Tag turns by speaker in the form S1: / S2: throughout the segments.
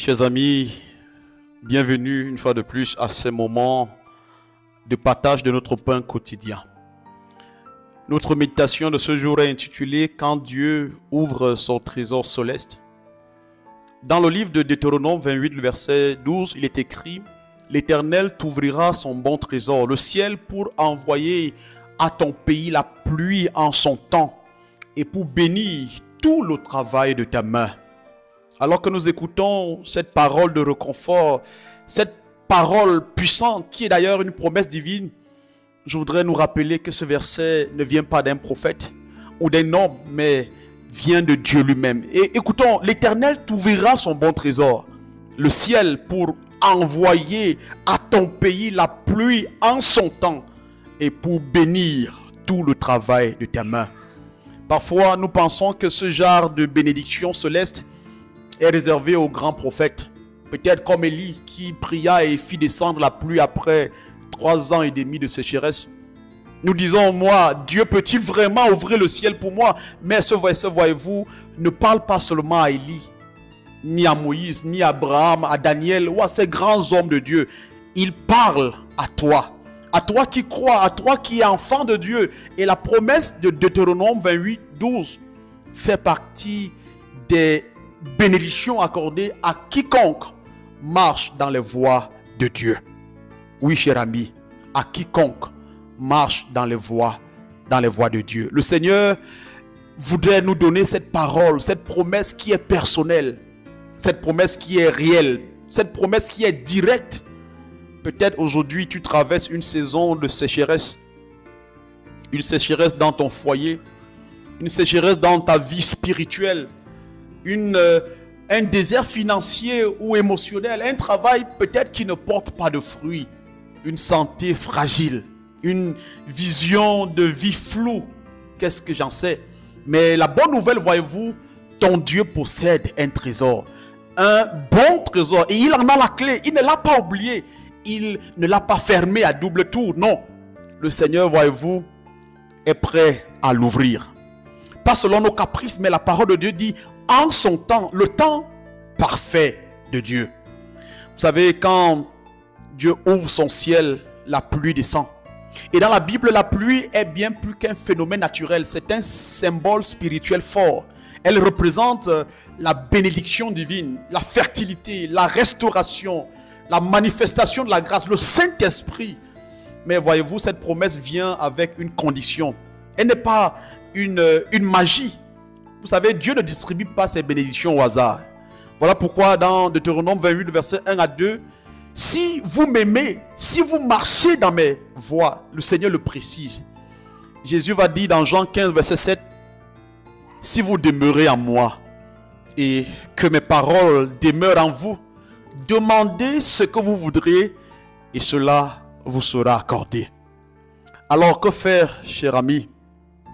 S1: Chers amis, bienvenue une fois de plus à ce moment de partage de notre pain quotidien. Notre méditation de ce jour est intitulée « Quand Dieu ouvre son trésor céleste ». Dans le livre de Deutéronome 28, le verset 12, il est écrit « L'Éternel t'ouvrira son bon trésor, le ciel pour envoyer à ton pays la pluie en son temps et pour bénir tout le travail de ta main. » Alors que nous écoutons cette parole de réconfort, cette parole puissante qui est d'ailleurs une promesse divine, je voudrais nous rappeler que ce verset ne vient pas d'un prophète ou d'un homme, mais vient de Dieu lui-même. Et écoutons, l'Éternel t'ouvrira son bon trésor, le ciel pour envoyer à ton pays la pluie en son temps et pour bénir tout le travail de ta main. Parfois, nous pensons que ce genre de bénédiction céleste est réservé aux grands prophètes. Peut-être comme Élie qui pria et fit descendre la pluie après 3 ans et demi de sécheresse. Nous disons, moi, Dieu peut-il vraiment ouvrir le ciel pour moi? Mais ce verset, voyez-vous, ne parle pas seulement à Élie, ni à Moïse, ni à Abraham, à Daniel ou à ces grands hommes de Dieu. Il parle à toi qui crois, à toi qui es enfant de Dieu. Et la promesse de Deutéronome 28, 12 fait partie des bénédictions accordées à quiconque marche dans les voies de Dieu. Oui, cher ami, à quiconque marche dans les voies de Dieu. Le Seigneur voudrait nous donner cette parole, cette promesse qui est personnelle, cette promesse qui est réelle, cette promesse qui est directe. Peut-être aujourd'hui tu traverses une saison de sécheresse, une sécheresse dans ton foyer, une sécheresse dans ta vie spirituelle, un désert financier ou émotionnel, un travail peut-être qui ne porte pas de fruits, une santé fragile, une vision de vie floue. Qu'est-ce que j'en sais? Mais la bonne nouvelle, voyez-vous, ton Dieu possède un trésor, un bon trésor, et il en a la clé. Il ne l'a pas oublié, il ne l'a pas fermé à double tour. Non, le Seigneur, voyez-vous, est prêt à l'ouvrir. Pas selon nos caprices, mais la parole de Dieu dit en son temps, le temps parfait de Dieu. Vous savez, quand Dieu ouvre son ciel, la pluie descend. Et dans la Bible, la pluie est bien plus qu'un phénomène naturel. C'est un symbole spirituel fort. Elle représente la bénédiction divine, la fertilité, la restauration, la manifestation de la grâce, le Saint-Esprit. Mais voyez-vous, cette promesse vient avec une condition. Elle n'est pas une magie. Vous savez, Dieu ne distribue pas ses bénédictions au hasard. Voilà pourquoi dans Deutéronome 28, verset 1 à 2, si vous m'aimez, si vous marchez dans mes voies, le Seigneur le précise. Jésus va dire dans Jean 15, verset 7, si vous demeurez en moi et que mes paroles demeurent en vous, demandez ce que vous voudrez et cela vous sera accordé. Alors que faire, cher ami?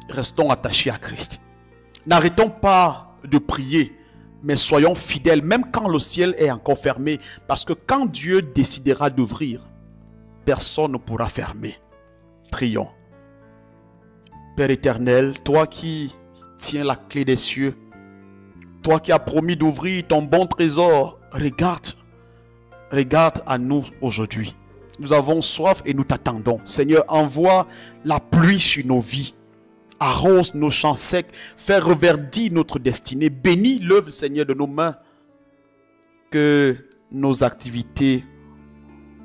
S1: Restons attachés à Christ. N'arrêtons pas de prier, mais soyons fidèles, même quand le ciel est encore fermé. Parce que quand Dieu décidera d'ouvrir, personne ne pourra fermer. Prions. Père éternel, toi qui tiens la clé des cieux, toi qui as promis d'ouvrir ton bon trésor, regarde à nous aujourd'hui. Nous avons soif et nous t'attendons. Seigneur, envoie la pluie sur nos vies. Arrose nos champs secs, fais reverdir notre destinée. Bénis l'œuvre, Seigneur, de nos mains. Que nos activités,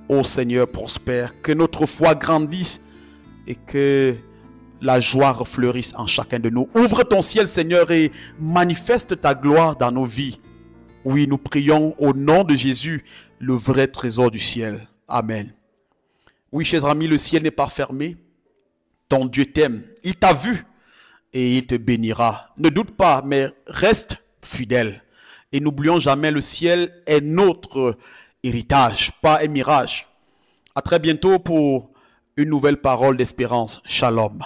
S1: ô Seigneur, prospèrent. Que notre foi grandisse et que la joie refleurisse en chacun de nous. Ouvre ton ciel, Seigneur, et manifeste ta gloire dans nos vies. Oui, nous prions au nom de Jésus, le vrai trésor du ciel. Amen. Oui, chers amis, le ciel n'est pas fermé. Ton Dieu t'aime, il t'a vu et il te bénira. Ne doute pas, mais reste fidèle. Et n'oublions jamais, le ciel est notre héritage, pas un mirage. À très bientôt pour une nouvelle parole d'espérance. Shalom.